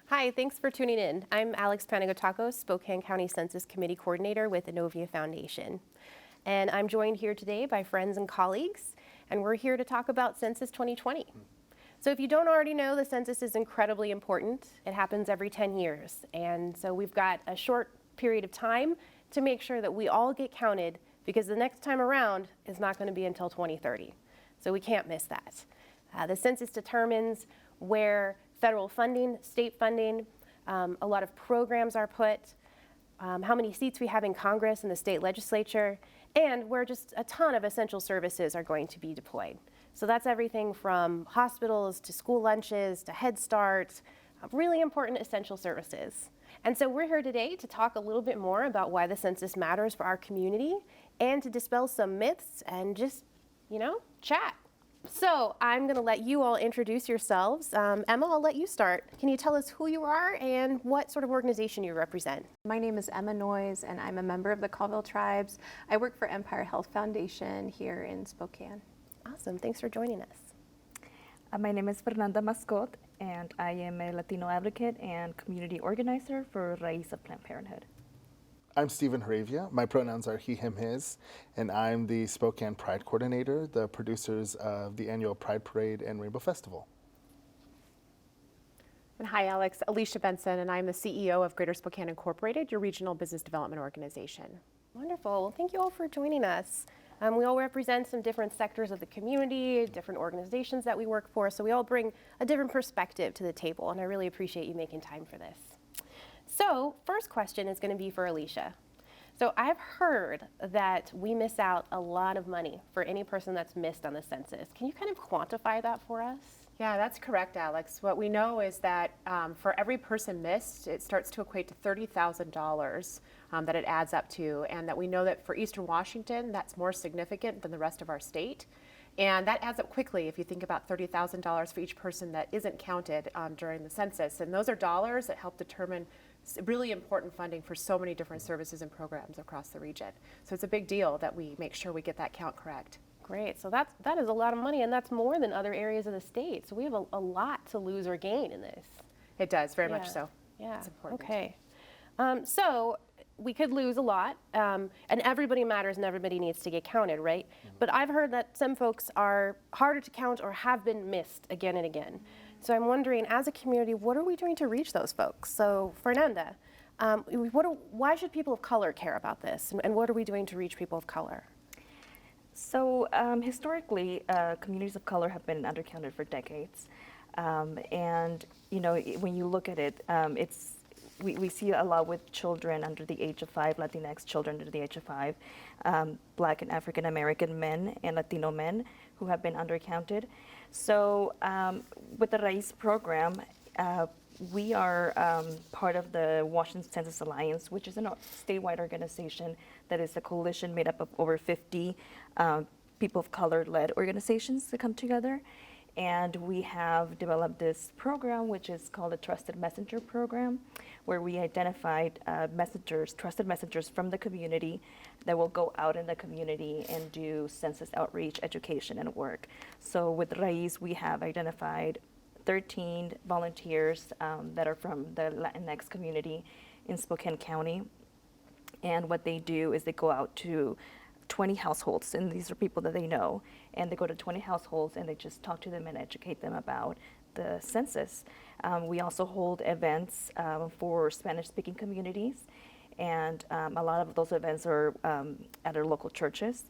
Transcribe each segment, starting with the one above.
Hi, thanks for tuning in. I'm Alex Panagottakos, Spokane County Census Committee Coordinator with Innovia Foundation. And I'm joined here today by friends and colleagues, and we're here to talk about Census 2020. So if you don't already know, the census is incredibly important. It happens every 10 years. And so we've got a short period of time to make sure that we all get counted, because the next time around is not going to be until 2030. So we can't miss that. The census determines where federal funding, state funding, a lot of programs are put, how many seats we have in Congress and the state legislature, and where just a ton of essential services are going to be deployed. So that's everything from hospitals to school lunches to Head Start, really important essential services. And so we're here today to talk a little bit more about why the census matters for our community and to dispel some myths and just, chat. So I'm going to let you all introduce yourselves. Emma, I'll let you start. Can you tell us who you are and what sort of organization you represent? My name is Emma Noyes, and I'm a member of the Colville Tribes. I work for Empire Health Foundation here in Spokane. Awesome. Thanks for joining us. My name is Fernanda Mascot, and I am a Latino advocate and community organizer for Raíz of Planned Parenthood. I'm Stephen Jaravia. My pronouns are he, him, his, and I'm the Spokane Pride Coordinator, the producers of the annual Pride Parade and Rainbow Festival. And hi, Alex. Alicia Benson, and I'm the CEO of Greater Spokane Incorporated, your regional business development organization. Wonderful. Well, thank you all for joining us. We all represent some different sectors of the community, different organizations that we work for, so we all bring a different perspective to the table, and I really appreciate you making time for this. So, first question is going to be for Alicia. So I've heard that we miss out a lot of money for any person that's missed on the census. Can you kind of quantify that for us? Yeah, that's correct, Alex. What we know is that for every person missed, it starts to equate to $30,000 that it adds up to, and that we know that for Eastern Washington, that's more significant than the rest of our state. And that adds up quickly if you think about $30,000 for each person that isn't counted during the census. And those are dollars that help determine really important funding for so many different services and programs across the region. So it's a big deal that we make sure we get that count correct. Great. So that is a lot of money, and that's more than other areas of the state. So we have a lot to lose or gain in this. It does, very much so. Yeah. It's important. Okay. So we could lose a lot, and everybody matters and everybody needs to get counted, right? But I've heard that some folks are harder to count or have been missed again and again. So I'm wondering, as a community, what are we doing to reach those folks? So Fernanda, why should people of color care about this? And what are we doing to reach people of color? So historically, communities of color have been undercounted for decades. And when you look at it, we see a lot with children under the age of 5, Latinx children under the age of 5, Black and African American men and Latino men who have been undercounted. So with the Raíz program, we are part of the Washington Census Alliance, which is a statewide organization that is a coalition made up of over 50 people of color-led organizations that come together. And we have developed this program, which is called the Trusted Messenger Program, where we identified trusted messengers from the community that will go out in the community and do census outreach, education, and work. So with Raíz, we have identified 13 volunteers that are from the Latinx community in Spokane County. And what they do is they go out to 20 households, and these are people that they know, and they go to 20 households and they just talk to them and educate them about the census. We also hold events for Spanish-speaking communities, and a lot of those events are at our local churches.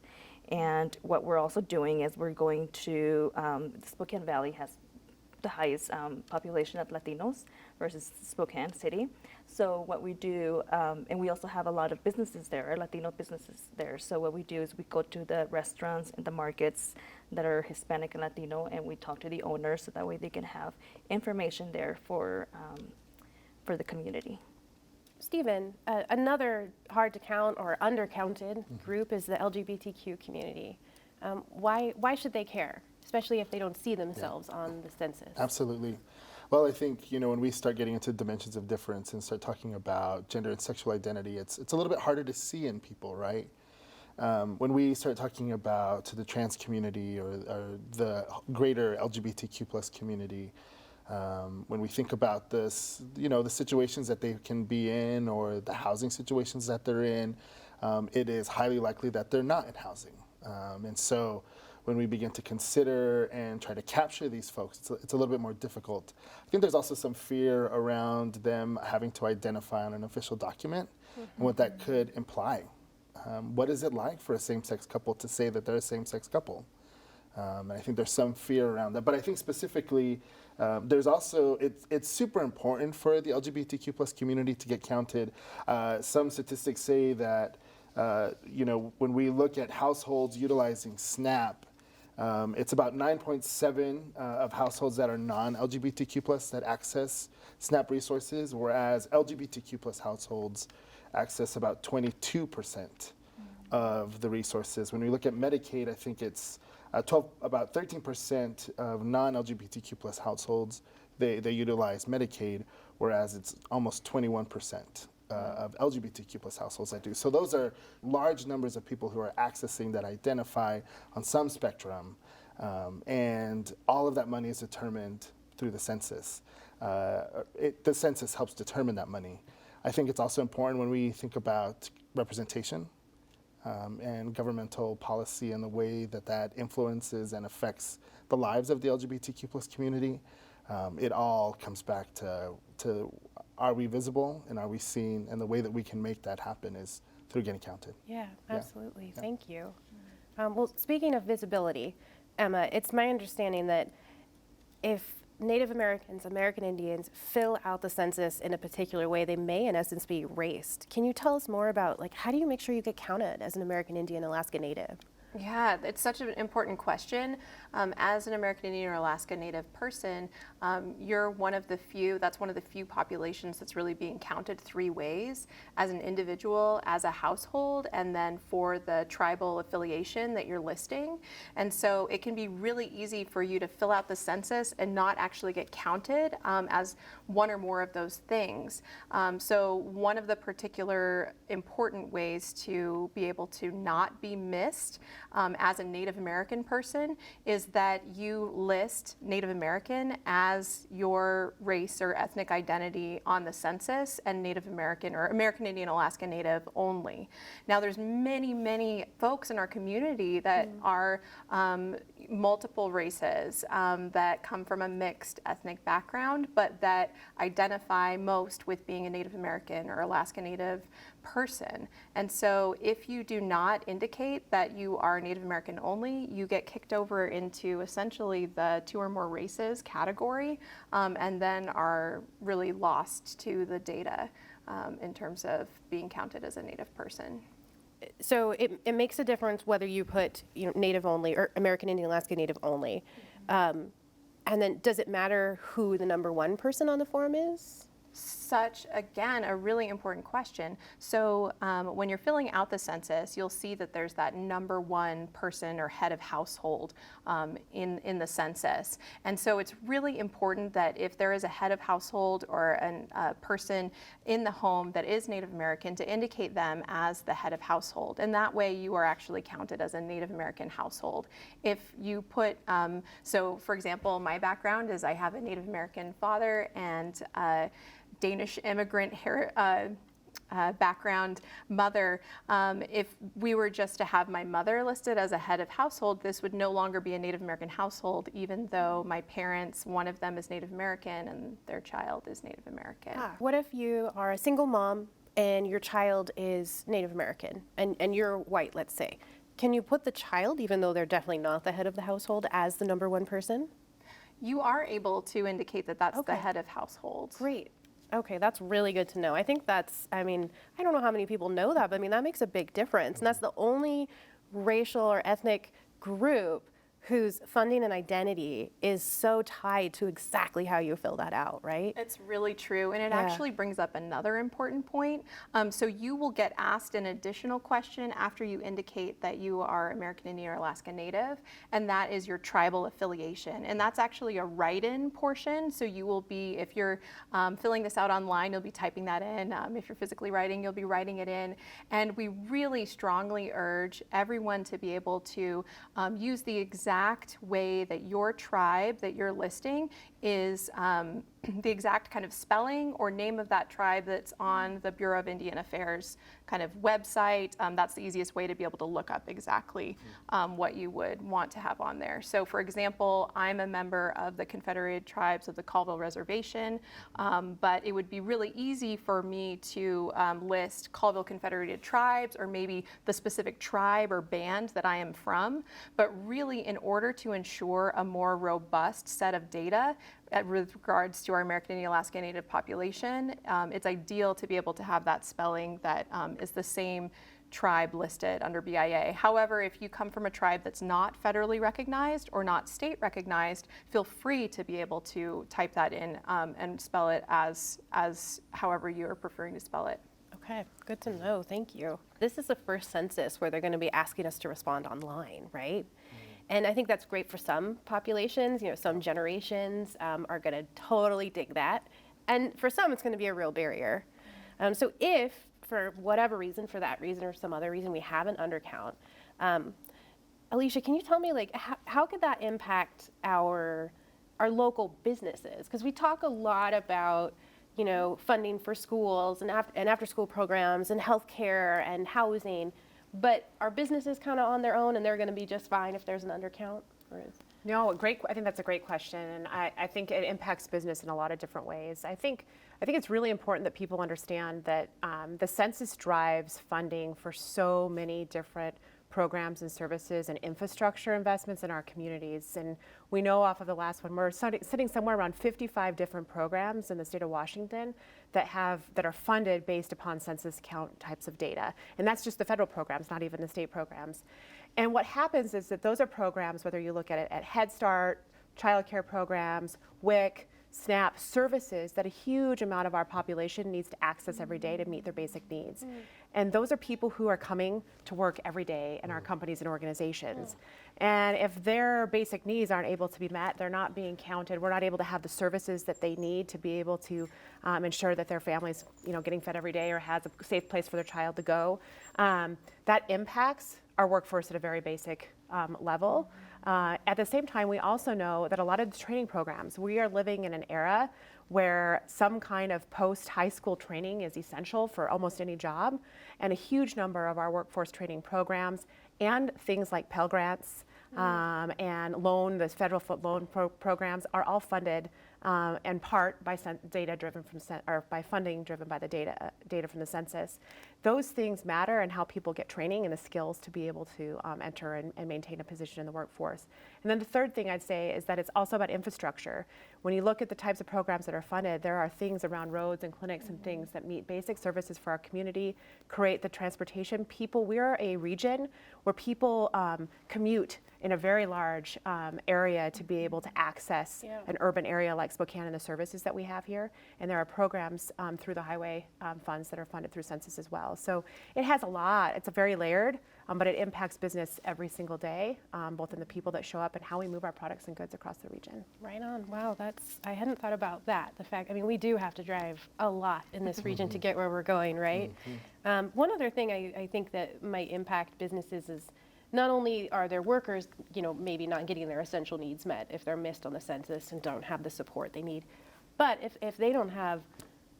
And what we're also doing is we're going to, the Spokane Valley has the highest population of Latinos versus Spokane City. So what we do, and we also have a lot of businesses there, Latino businesses there. So what we do is we go to the restaurants and the markets that are Hispanic and Latino, and we talk to the owners so that way they can have information there for the community. Stephen, another hard to count or undercounted group is the LGBTQ community. Why should they care, especially if they don't see themselves on the census? Absolutely. Well, I think, when we start getting into dimensions of difference and start talking about gender and sexual identity, it's a little bit harder to see in people, right? When we start talking about the trans community or the greater LGBTQ plus community, When we think about this, the situations that they can be in or the housing situations that they're in, it is highly likely that they're not in housing. And so when we begin to consider and try to capture these folks, it's a little bit more difficult. I think there's also some fear around them having to identify on an official document and what that could imply. What is it like for a same-sex couple to say that they're a same-sex couple? And I think there's some fear around that. But I think specifically, there's also, it's super important for the LGBTQ plus community to get counted. Some statistics say that, when we look at households utilizing SNAP, it's about 9.7 of households that are non-LGBTQ plus that access SNAP resources, whereas LGBTQ plus households access about 22% of the resources. When we look at Medicaid, I think it's about 13% of non-LGBTQ plus households, they utilize Medicaid, whereas it's almost 21% of LGBTQ plus households that do. So those are large numbers of people who are accessing that identify on some spectrum, and all of that money is determined through the census. The census helps determine that money. I think it's also important when we think about representation and governmental policy and the way that influences and affects the lives of the LGBTQ plus community. It all comes back to are we visible and are we seen? And the way that we can make that happen is through getting counted. Yeah, absolutely. Yeah. Thank you. Well, speaking of visibility, Emma, it's my understanding that if Native Americans, American Indians fill out the census in a particular way, they may in essence be erased. Can you tell us more about how do you make sure you get counted as an American Indian, Alaska Native? Yeah, it's such an important question. As an American Indian or Alaska Native person, you're one of the few populations that's really being counted three ways: as an individual, as a household, and then for the tribal affiliation that you're listing. And so it can be really easy for you to fill out the census and not actually get counted as one or more of those things. So one of the particular important ways to be able to not be missed as a Native American person is that you list Native American as your race or ethnic identity on the census, and Native American or American Indian Alaska Native only. Now there's many folks in our community that are multiple races that come from a mixed ethnic background, but that identify most with being a Native American or Alaska Native person. And so if you do not indicate that you are Native American only, you get kicked over into essentially the two or more races category, and then are really lost to the data in terms of being counted as a Native person. So it makes a difference whether you put Native only or American Indian Alaska Native only. And then does it matter who the number one person on the form is? Such, again, a really important question. So when you're filling out the census, you'll see that there's that number one person or head of household in the census. And so it's really important that if there is a head of household or a person in the home that is Native American, to indicate them as the head of household. And that way you are actually counted as a Native American household. If you put, so for example, my background is I have a Native American father and Danish immigrant background mother. If we were just to have my mother listed as a head of household, this would no longer be a Native American household, even though my parents, one of them is Native American and their child is Native American. What if you are a single mom and your child is Native American and you're white, let's say? Can you put the child, even though they're definitely not the head of the household, as the number one person? You are able to indicate that that's the head of household. Great. Okay, that's really good to know. I think I don't know how many people know that, but that makes a big difference. And that's the only racial or ethnic group whose funding and identity is so tied to exactly how you fill that out, right? It's really true, and it actually brings up another important point. So you will get asked an additional question after you indicate that you are American Indian or Alaska Native, and that is your tribal affiliation. And that's actually a write-in portion, so you will be, if you're filling this out online, you'll be typing that in. If you're physically writing, you'll be writing it in. And we really strongly urge everyone to be able to use the exact exact way that your tribe that you're listing is the exact kind of spelling or name of that tribe that's on the Bureau of Indian Affairs kind of website. That's the easiest way to be able to look up exactly what you would want to have on there. So for example, I'm a member of the Confederated Tribes of the Colville Reservation, but it would be really easy for me to list Colville Confederated Tribes or maybe the specific tribe or band that I am from. But really, in order to ensure a more robust set of data with regards to our American Indian Alaska Native population, it's ideal to be able to have that spelling that is the same tribe listed under BIA. However, if you come from a tribe that's not federally recognized or not state recognized, feel free to be able to type that in and spell it as however you are preferring to spell it. Okay, good to know. Thank you. This is the first census where they're going to be asking us to respond online, right? And I think that's great for some populations. You know, some generations are going to totally dig that. And for some, it's going to be a real barrier. So if, for whatever reason, for that reason or some other reason, we have an undercount, Alicia, can you tell me, like, how could that impact our local businesses? Because we talk a lot about, you know, funding for schools and after-school programs and healthcare and housing, but are businesses kind of on their own and they're going to be just fine if there's an undercount? No, I think that's a great question, and I think it impacts business in a lot of different ways. I think it's really important that people understand that the census drives funding for so many different programs and services and infrastructure investments in our communities. And we know off of the last one, we're sitting somewhere around 55 different programs in the state of Washington that are funded based upon census count types of data. And that's just the federal programs, not even the state programs. And what happens is that those are programs, whether you look at it at Head Start, child care programs, WIC, SNAP, services that a huge amount of our population needs to access every day to meet their basic needs. And those are people who are coming to work every day in our companies and organizations. And if their basic needs aren't able to be met, they're not being counted, we're not able to have the services that they need to be able to ensure that their family's, you know, getting fed every day or has a safe place for their child to go, that impacts our workforce at a very basic level. At the same time, we also know that a lot of the training programs, we are living in an era where some kind of post-high school training is essential for almost any job, and a huge number of our workforce training programs and things like Pell Grants and the federal loan programs are all funded in part by by funding driven by the data from the census. Those things matter and how people get training and the skills to be able to enter and maintain a position in the workforce. And then the third thing I'd say is that it's also about infrastructure. When you look at the types of programs that are funded, there are things around roads and clinics and things that meet basic services for our community, create the transportation. We're a region where people commute in a very large area to be able to access an urban area like Spokane and the services that we have here. And there are programs through the highway funds that are funded through census as well. So it has a lot. It's a very layered, but it impacts business every single day, both in the people that show up and how we move our products and goods across the region. Right on. Wow, I hadn't thought about that. The fact, I mean, we do have to drive a lot in this region to get where we're going, right? One other thing I think that might impact businesses is not only are their workers, you know, maybe not getting their essential needs met if they're missed on the census and don't have the support they need, but if they don't have,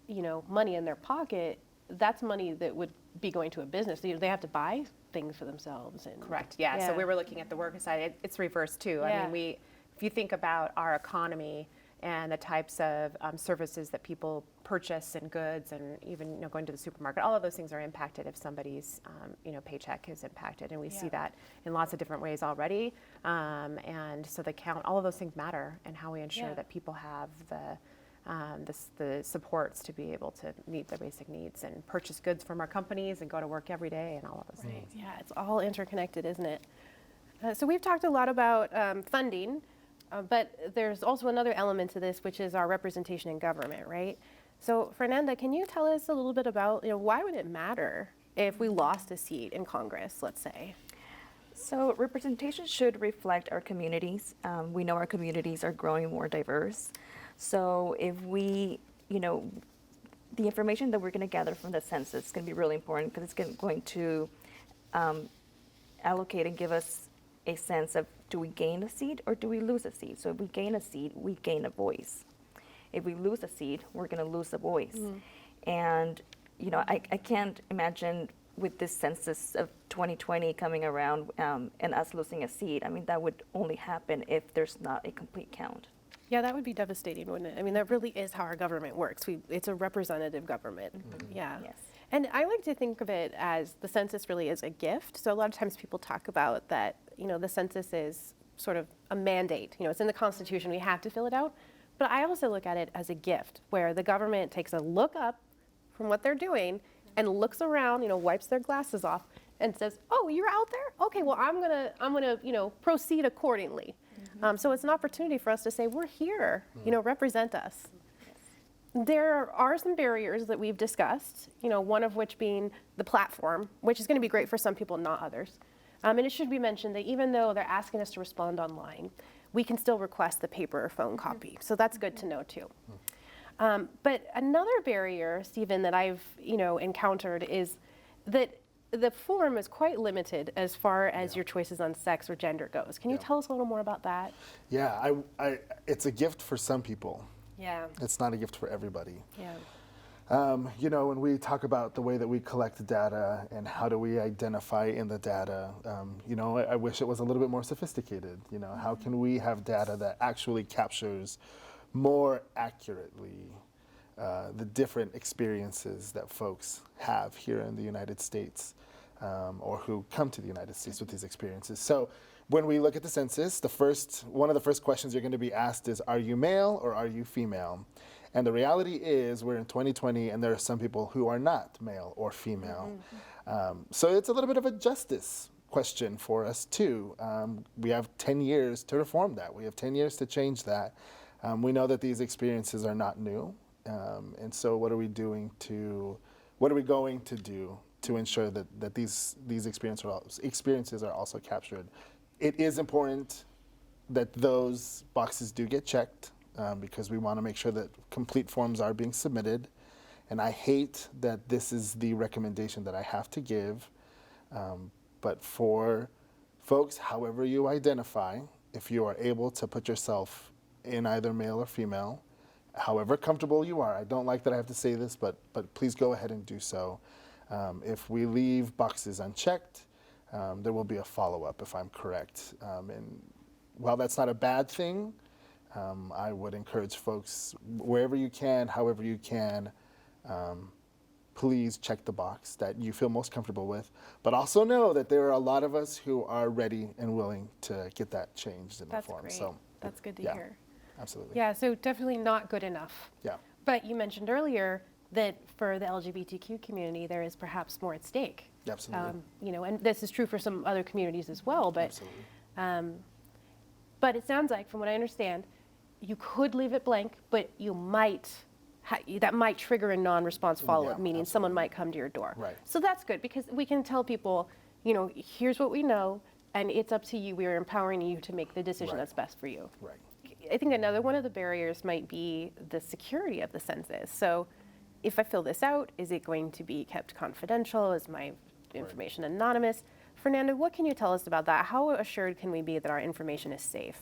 you know, money in their pocket, that's money that would be going to a business. They have to buy things for themselves. And Correct. Yeah. So we were looking at the worker side. It's reversed too. Yeah. I mean, if you think about our economy and the types of services that people purchase and goods, and even, you know, going to the supermarket, all of those things are impacted if somebody's you know, paycheck is impacted, and we see that in lots of different ways already. And so all of those things matter, and how we ensure that people have the supports to be able to meet their basic needs and purchase goods from our companies and go to work every day and all of those things. Yeah, it's all interconnected, isn't it? So we've talked a lot about funding, but there's also another element to this, which is our representation in government, right? So Fernanda, can you tell us a little bit about, you know, why would it matter if we lost a seat in Congress, let's say? So representation should reflect our communities. We know our communities are growing more diverse. So if we, you know, the information that we're going to gather from the census is going to be really important, because it's going to allocate and give us a sense of, do we gain a seat or do we lose a seat? So if we gain a seat, we gain a voice. If we lose a seat, we're going to lose a voice. And, you know, I can't imagine with this census of 2020 coming around and us losing a seat. I mean, that would only happen if there's not a complete count. Yeah, that would be devastating, wouldn't it? I mean, that really is how our government works. It's a representative government. Yeah. Yes. And I like to think of it as the census really is a gift. So a lot of times people talk about that, you know, the census is sort of a mandate. You know, it's in the Constitution, we have to fill it out. But I also look at it as a gift where the government takes a look up from what they're doing and looks around, you know, wipes their glasses off and says, oh, you're out there? Okay, well, I'm gonna, you know, proceed accordingly. So it's an opportunity for us to say, we're here, you know, represent us. There are some barriers that we've discussed, you know, one of which being the platform, which is going to be great for some people, not others. And it should be mentioned that even though they're asking us to respond online, we can still request the paper or phone copy. So that's good to know too. But another barrier, Stephen, that I've, you know, encountered is that the form is quite limited as far as your choices on sex or gender goes. Can you tell us a little more about that? Yeah, it's a gift for some people. Yeah. It's not a gift for everybody. Yeah. You know, when we talk about the way that we collect data and how do we identify in the data, you know, I wish it was a little bit more sophisticated. You know, how can we have data that actually captures more accurately the different experiences that folks have here in the United States or who come to the United States with these experiences. So when we look at the census, one of the first questions you're going to be asked is, are you male or are you female? And the reality is we're in 2020 and there are some people who are not male or female. So it's a little bit of a justice question for us too. We have 10 years to reform that. We have 10 years to change that. We know that these experiences are not new. And so what are we going to do to ensure that these experiences are also captured? It is important that those boxes do get checked because we want to make sure that complete forms are being submitted. And I hate that this is the recommendation that I have to give. But for folks, however you identify, if you are able to put yourself in either male or female, however comfortable you are, I don't like that I have to say this, but please go ahead and do so. If we leave boxes unchecked, there will be a follow-up if I'm correct. And while that's not a bad thing, I would encourage folks, wherever you can, however you can, please check the box that you feel most comfortable with. But also know that there are a lot of us who are ready and willing to get that changed in the That's form. great. So, That's good to yeah. hear. Absolutely. Yeah, so definitely not good enough. Yeah. But you mentioned earlier that for the LGBTQ community, there is perhaps more at stake. Absolutely. You know, and this is true for some other communities as well. But, Absolutely. but it sounds like, from what I understand, you could leave it blank, but you might that might trigger a non-response follow-up, Yeah, meaning someone might come to your door. Right. So that's good because we can tell people, you know, here's what we know, and it's up to you. We are empowering you to make the decision Right. that's best for you. Right. I think another one of the barriers might be the security of the census. So if I fill this out, is it going to be kept confidential? Is my information anonymous? Fernanda, what can you tell us about that? How assured can we be that our information is safe?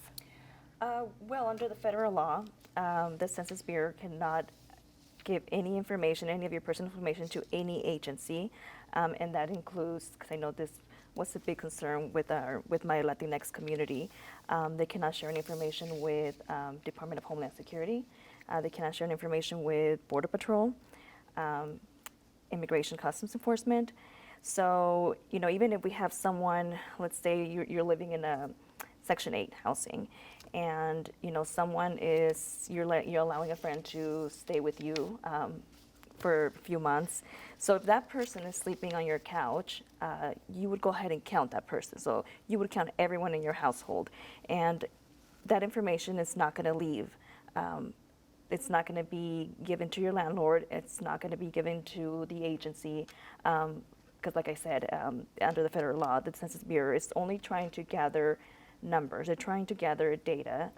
Well, under the federal law, the Census Bureau cannot give any information, any of your personal information, to any agency, and that includes, because I know this was a big concern with my Latinx community. They cannot share any information with Department of Homeland Security. They cannot share any information with Border Patrol, Immigration Customs Enforcement. So, you know, even if we have someone, let's say you're living in a Section 8 housing, and you know someone you're allowing a friend to stay with you for a few months. So if that person is sleeping on your couch, you would go ahead and count that person. So you would count everyone in your household, and that information is not going to leave. It's not going to be given to your landlord. It's not going to be given to the agency. Because like I said, under the federal law, the Census Bureau is only trying to gather numbers. They're trying to gather data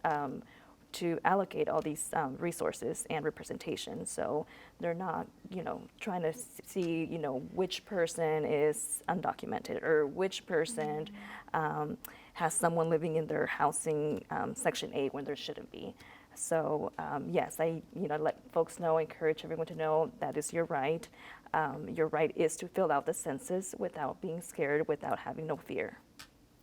to allocate all these resources and representation. So they're not, you know, trying to see, you know, which person is undocumented or which person has someone living in their housing section 8 when there shouldn't be. So yes, I let folks know, encourage everyone to know that is your right. Your right is to fill out the census without being scared, without having no fear.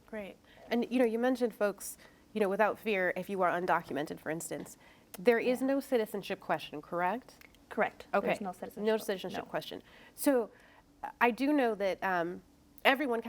Great. And you mentioned folks, without fear, if you are undocumented, for instance, there is no citizenship question, correct? Correct. Okay. There's no citizenship. No citizenship No. question. So I do know that everyone